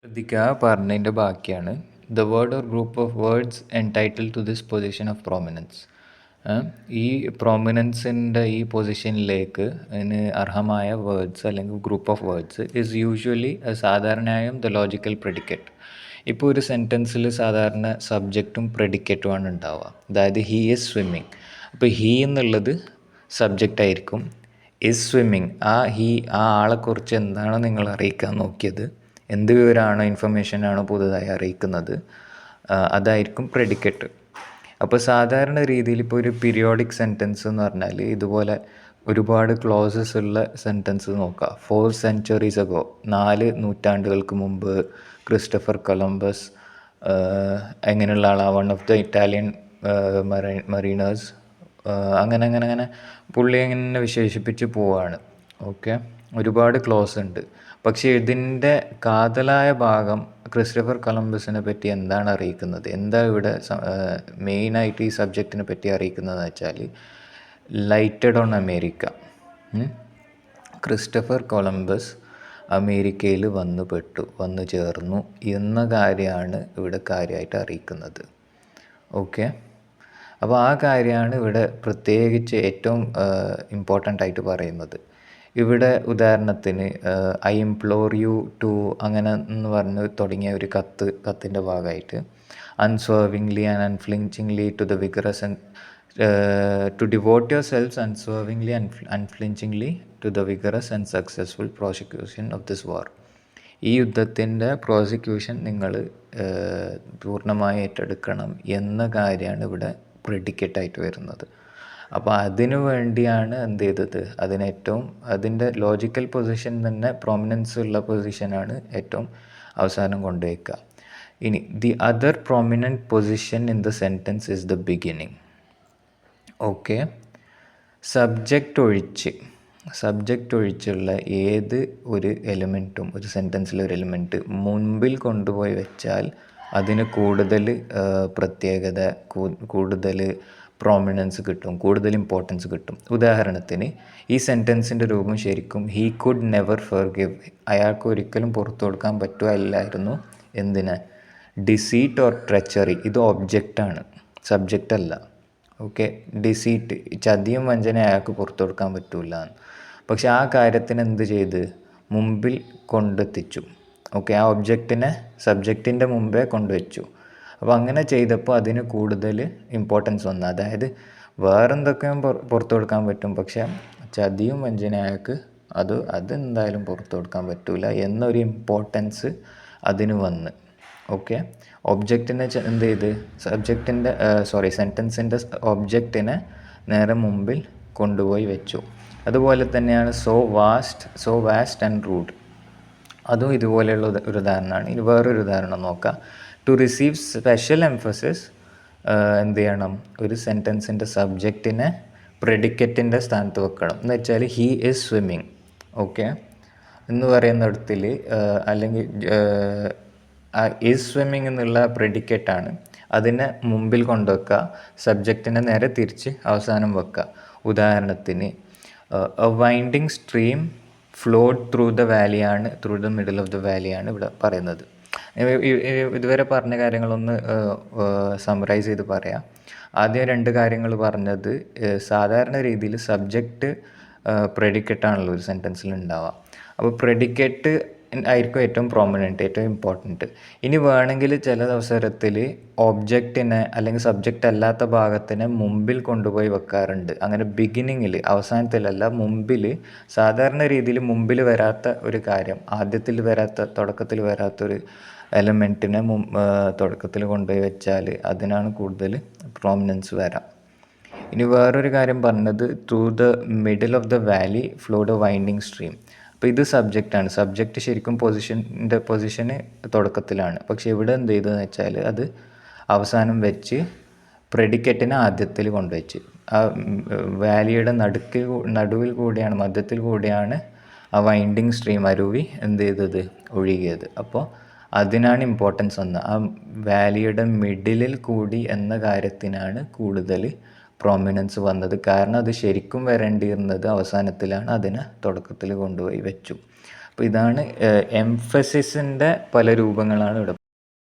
ശ്രദ്ധിക്കുക പറഞ്ഞതിൻ്റെ ബാക്കിയാണ്. The word or group of words entitle to this position of prominence. ഈ പ്രോമിനൻസിൻ്റെ ഈ പൊസിഷനിലേക്ക് അതിന് അർഹമായ വേർഡ്സ് അല്ലെങ്കിൽ group of words is usually സാധാരണയായും ദ ലോജിക്കൽ പ്രെഡിക്കേറ്റ്. ഇപ്പോൾ ഒരു സെൻറ്റൻസിൽ സാധാരണ സബ്ജക്റ്റും പ്രെഡിക്കേറ്റുമാണ് ഉണ്ടാവുക. അതായത് ഹീ ഈസ് സ്വിമ്മിങ്. അപ്പോൾ ഹീ എന്നുള്ളത് സബ്ജക്റ്റ് ആയിരിക്കും. ഈസ് സ്വിമ്മിങ് ആ ആളെക്കുറിച്ച് എന്താണോ നിങ്ങൾ അറിയിക്കാൻ നോക്കിയത്, എന്ത് വിവരമാണോ ഇൻഫർമേഷനാണോ പുതുതായി അറിയിക്കുന്നത്, അതായിരിക്കും പ്രെഡിക്കേറ്റ്. അപ്പോൾ സാധാരണ രീതിയിൽ ഇപ്പോൾ ഒരു പീരിയോഡിക് സെൻറ്റൻസ് എന്ന് പറഞ്ഞാൽ ഇതുപോലെ ഒരുപാട് ക്ലോസസ് ഉള്ള സെൻറ്റൻസ് നോക്കുക. 4 centuries ago, 4 നൂറ്റാണ്ടുകൾക്ക് മുമ്പ് ക്രിസ്റ്റഫർ കൊളംബസ് എങ്ങനെയുള്ള ആളാണ്, വൺ ഓഫ് ദ ഇറ്റാലിയൻ മറീനേഴ്സ്, അങ്ങനെ പുള്ളി ഇങ്ങനെ വിശേഷിപ്പിച്ച് പോവാണ്. ഓക്കെ, ഒരുപാട് ക്ലോസ് ഉണ്ട്. പക്ഷേ ഇതിൻ്റെ കാതലായ ഭാഗം ക്രിസ്റ്റഫർ കൊളംബസിനെ പറ്റി എന്താണ് അറിയിക്കുന്നത്, എന്താ ഇവിടെ മെയിനായിട്ട് ഈ സബ്ജക്റ്റിനെ പറ്റി അറിയിക്കുന്നതെന്ന് വെച്ചാൽ lighted on America. Christopher Columbus അമേരിക്കയിൽ വന്നു ചേർന്നു എന്ന കാര്യമാണ് ഇവിടെ കാര്യമായിട്ട് അറിയിക്കുന്നത്. ഓക്കെ, അപ്പോൾ ആ കാര്യമാണ് ഇവിടെ പ്രത്യേകിച്ച് ഏറ്റവും ഇമ്പോർട്ടൻ്റ് ആയിട്ട് പറയുന്നത്. ഇവിടെ ഉദാഹരണത്തിന് ഐ ഇംപ്ലോർ യു ടു അങ്ങനെ എന്ന് പറഞ്ഞ് തുടങ്ങിയ ഒരു കത്തിൻ്റെ ഭാഗമായിട്ട് unswervingly and unflinchingly to the vigorous and to devote your selfs unswervingly and unflinchingly to the vigorous and successful prosecution of this war. ഈ യുദ്ധത്തിൻ്റെ പ്രോസിക്യൂഷൻ നിങ്ങൾ പൂർണ്ണമായി ഏറ്റെടുക്കണം എന്ന കാര്യമാണ് ഇവിടെ പ്രെഡിക്കേറ്റായിട്ട് വരുന്നത്. അപ്പോൾ അതിനു വേണ്ടിയാണ് എന്ത് ചെയ്തത്, അതിൻ്റെ ലോജിക്കൽ പൊസിഷൻ തന്നെ പ്രോമിനൻസ് ഉള്ള പൊസിഷനാണ് ഏറ്റവും അവസാനം കൊണ്ടുവയ്ക്കുക. ഇനി the other prominent position in the sentence is the beginning. Okay, subject ഒഴിച്ചുള്ള ഏത് ഒരു എലിമെൻറ്റും, ഒരു സെൻറ്റൻസിലെ ഒരു എലിമെൻറ്റ് മുൻപിൽ കൊണ്ടുപോയി വെച്ചാൽ അതിന് കൂടുതൽ പ്രത്യേകത, കൂടുതൽ പ്രോമിനൻസ് കിട്ടും, കൂടുതൽ ഇമ്പോർട്ടൻസ് കിട്ടും. ഉദാഹരണത്തിന് ഈ സെൻറ്റൻസിൻ്റെ രൂപം ശരിക്കും ഹീ കുഡ് നെവർ ഫർഗിവ്, അയാൾക്ക് ഒരിക്കലും പുറത്തു കൊടുക്കാൻ പറ്റുകയില്ലായിരുന്നു. എന്തിന്? Deceit or treachery. ഇത് ഒബ്ജക്റ്റാണ്, സബ്ജക്റ്റ് അല്ല. ഓക്കെ, ഡിസീറ്റ്, ചതിയും വഞ്ചന അയാൾക്ക് പുറത്തു കൊടുക്കാൻ പറ്റില്ല. പക്ഷെ ആ കാര്യത്തിന് എന്ത് ചെയ്ത് മുമ്പിൽ കൊണ്ടെത്തിച്ചു. ഓക്കെ, ആ ഒബ്ജക്റ്റിനെ സബ്ജക്റ്റിൻ്റെ മുമ്പേ കൊണ്ടുവച്ചു. അപ്പോൾ അങ്ങനെ ചെയ്തപ്പോൾ അതിന് കൂടുതൽ ഇമ്പോർട്ടൻസ് വന്നു. അതായത് വേറെന്തൊക്കെയും പുറത്തു കൊടുക്കാൻ പറ്റും, പക്ഷേ ചതിയും വഞ്ചന അയാൾക്ക് അതെന്തായാലും പുറത്തു കൊടുക്കാൻ പറ്റില്ല എന്നൊരു ഇമ്പോർട്ടൻസ് അതിന് വന്ന്. ഓക്കെ, ഒബ്ജക്റ്റിനെ എന്ത് ചെയ്ത് സെൻറ്റൻസിൻ്റെ ഒബ്ജക്റ്റിനെ നേരെ മുമ്പിൽ കൊണ്ടുപോയി വെച്ചു. അതുപോലെ തന്നെയാണ് സോ വാസ്റ്റ് ആൻഡ് റൂഡ്. അതും ഇതുപോലെയുള്ള ഒരു ഉദാഹരണമാണ്. ഇനി വേറൊരു ഉദാഹരണം നോക്കാം. ടു റിസീവ് സ്പെഷ്യൽ എംഫസിസ് എന്ത് ചെയ്യണം, ഒരു സെൻറ്റൻസിൻ്റെ സബ്ജക്റ്റിനെ പ്രെഡിക്കറ്റിൻ്റെ സ്ഥാനത്ത് വെക്കണം. എന്ന് വെച്ചാൽ ഹീ ഈസ് സ്വിമ്മിങ്. ഓക്കെ എന്ന് പറയുന്നിടത്തിൽ അല്ലെങ്കിൽ ഈസ് സ്വിമ്മിങ് എന്നുള്ള പ്രെഡിക്കറ്റാണ്, അതിനെ മുമ്പിൽ കൊണ്ടുവെക്കുക, സബ്ജക്റ്റിനെ നേരെ തിരിച്ച് അവസാനം വെക്കുക. ഉദാഹരണത്തിന് a winding stream flowed through the middle of the വാലിയാണ് ഇവിടെ പറയുന്നത്. ഇതുവരെ പറഞ്ഞ കാര്യങ്ങളൊന്ന് സമ്മറൈസ് ചെയ്ത് പറയാം. ആദ്യം 2 കാര്യങ്ങൾ പറഞ്ഞത്, സാധാരണ രീതിയിൽ സബ്ജക്റ്റ് പ്രെഡിക്കറ്റാണല്ലോ ഒരു സെൻറ്റൻസിൽ ഉണ്ടാവുക. അപ്പോൾ പ്രെഡിക്കേറ്റ് ആയിരിക്കും ഏറ്റവും പ്രോമിനൻറ്റ്, ഏറ്റവും ഇമ്പോർട്ടൻറ്റ്. ഇനി വേണമെങ്കിൽ ചില അവസരത്തിൽ ഒബ്ജക്റ്റിനെ അല്ലെങ്കിൽ സബ്ജക്റ്റ് അല്ലാത്ത ഭാഗത്തിനെ മുമ്പിൽ കൊണ്ടുപോയി വെക്കാറുണ്ട്. അങ്ങനെ ബിഗിനിങ്ങിൽ, അവസാനത്തിലല്ല, മുമ്പിൽ. സാധാരണ രീതിയിൽ മുമ്പിൽ വരാത്ത ഒരു കാര്യം, തുടക്കത്തിൽ വരാത്തൊരു എലമെൻറ്റിനെ തുടക്കത്തിൽ കൊണ്ടുപോയി വെച്ചാൽ അതിനാണ് കൂടുതൽ പ്രോമിനൻസ് വരാം. ഇനി വേറൊരു കാര്യം പറഞ്ഞത്, through the middle of the Valley flawed A winding stream. അപ്പോൾ ഇത് സബ്ജക്റ്റാണ്. സബ്ജക്റ്റ് ശരിക്കും പൊസിഷന് തുടക്കത്തിലാണ്. പക്ഷേ ഇവിടെ എന്ത് ചെയ്തതെന്ന് വെച്ചാൽ അത് അവസാനം വെച്ച് പ്രെഡിക്കറ്റിനെ ആദ്യത്തിൽ കൊണ്ടുവച്ച്, ആ വാലിയുടെ മധ്യത്തിൽ കൂടിയാണ് ആ വൈൻഡിങ് സ്ട്രീം, അരുവി എന്ത് ചെയ്തത്, ഒഴുകിയത്. അപ്പോൾ അതിനാണ് ഇമ്പോർട്ടൻസ് വന്നത്. ആ വാലിയുടെ മിഡിലിൽ കൂടി എന്ന കാര്യത്തിനാണ് കൂടുതൽ പ്രോമിനൻസ് വന്നത്. കാരണം അത് ശരിക്കും വരേണ്ടിയിരുന്നത് അവസാനത്തിലാണ്, അതിനെ തുടക്കത്തിൽ കൊണ്ടുപോയി വെച്ചു. അപ്പോൾ ഇതാണ് എംഫസിസിൻ്റെ പല രൂപങ്ങളാണ് ഇവിടെ